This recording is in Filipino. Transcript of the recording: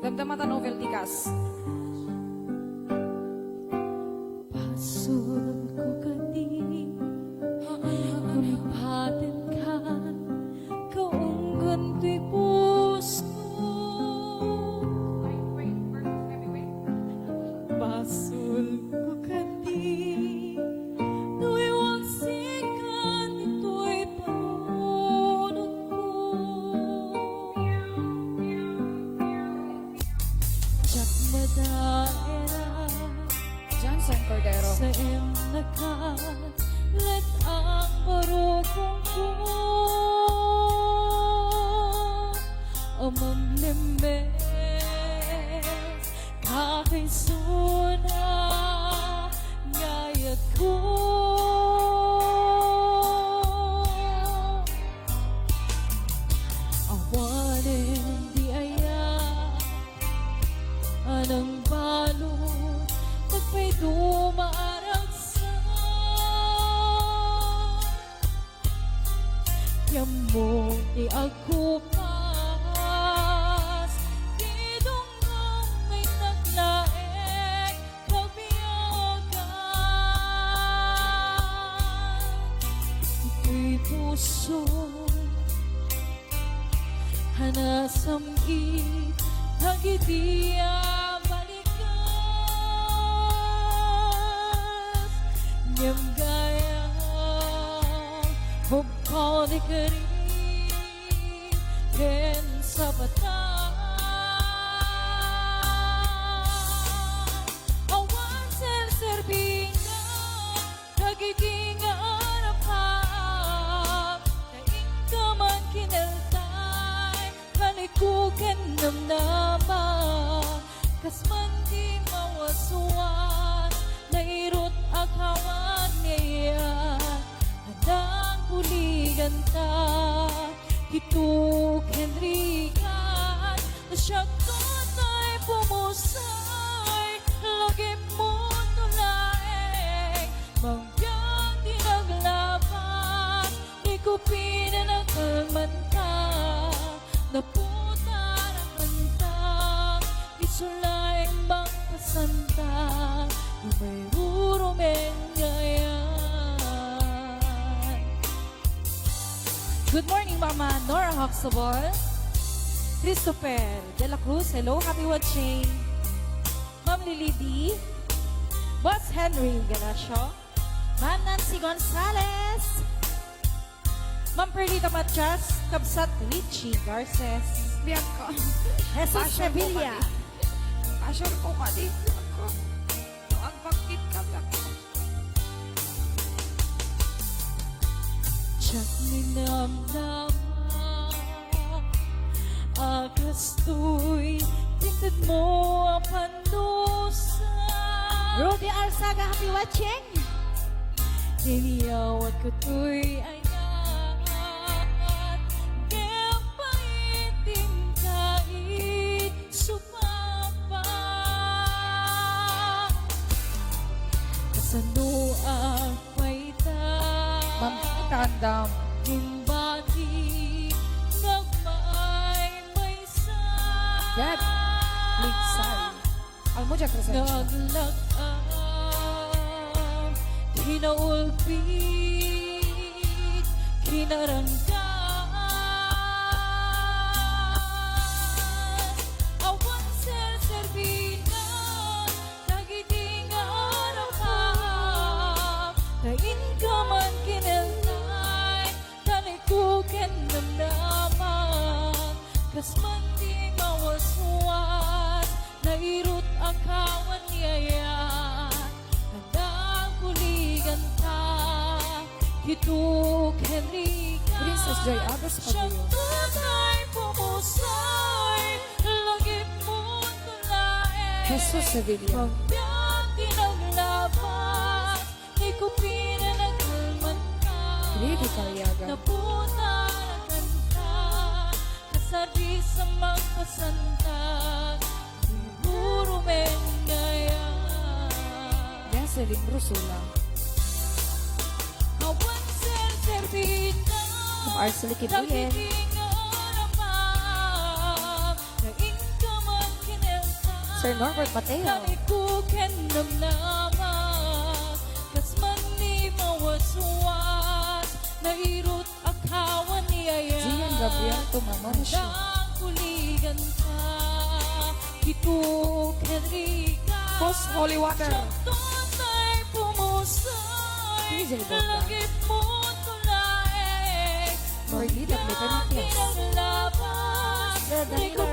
Damdamatan novelty kas. Pasul ko kani Kulipatin ka Kaunggan to'y puso Pasul ko kani No'y wagsikan Ito'y panunod ko Diyak madaera Johnson Cordero. Sa iyong nakalat ang marukong ko Amang limes Kakaisuna Ngayat ko Awanin di aya Anang balot Nagpa'y dumaarag sa Yamo di ako pas Di dungang may naglaeng kabiyagan Ito'y puso Hanasamit Nagitiya balikas Ngem gaya Bukau di kering Ken sa batang Awan ser-serbina Nagiging arapang Naing ka man kineltay Kanikuken namnaman Kas man di mawasuan Nairot akawan niya Handang kuligan ta Kituk Henrigan Siya ko ta'y pumusay Lagi mo tulaeng Mangyang di naglaban Di ko pinanagkalmanta Naputa ng kanta Isulaing bang pasanta Yung may rurumeng gayan Good morning, Mama Nora Huxtable. Christopher De La Cruz, hello, happy watching. Ma'am Lily D. Boss Henry Galacio. Ma'am Nancy Gonzalez. Ma'am Perlita Matias, Kabsat Richie Garces. Bianca. Jesus Sevilla. Pasyon ko ka dito ako. Ang pagkit ka lang. Tiyak ninamnaman Akas to'y tingtad mo ang panusa Ruby Arsaga, happy watching. Hiniyawat ko to'y ayan Kaya paiting kahit sumapa Kasano ang paitan Ma'am Tandam. Himbati nagmay sa Gab. Ligsay. Almoja Crescent. Naglakang Kinaulpit Kinaranggan Awan ser-serbina Nagiting arapang Kain ka man kineltay Tanikuken namnaman Kas man di mawaswas Nairut akawan niyayan Handang kuligan ta Hituk Henrigan Princess Joy Agus Siyang Pagyo. tunay pumusay Lagi mo tulaeng Jesus Sevilla. Magbiang kinaglaban Di ko pinanagkalman ka Lady Caliaga. Naputa na kanta Kasari sa magpasantag Di burumen gaya Yaseline Brusula. Awan ser-serbina Ma'am Arcely Kibuyen. Nagiting arapang Naing ka man Sir Norbert Mateo. Kami ko ken namnama kas man ni mawaswas nairot akawan ni aya Gian Gabriel Tumamansi. Dang kuligan ka Ito ken rika Boss Holy Water. Tunay pumusay Hazel Bogdan. Langit mo tulay Marlita Flicker Matias. Ang laban The Daniela Di ko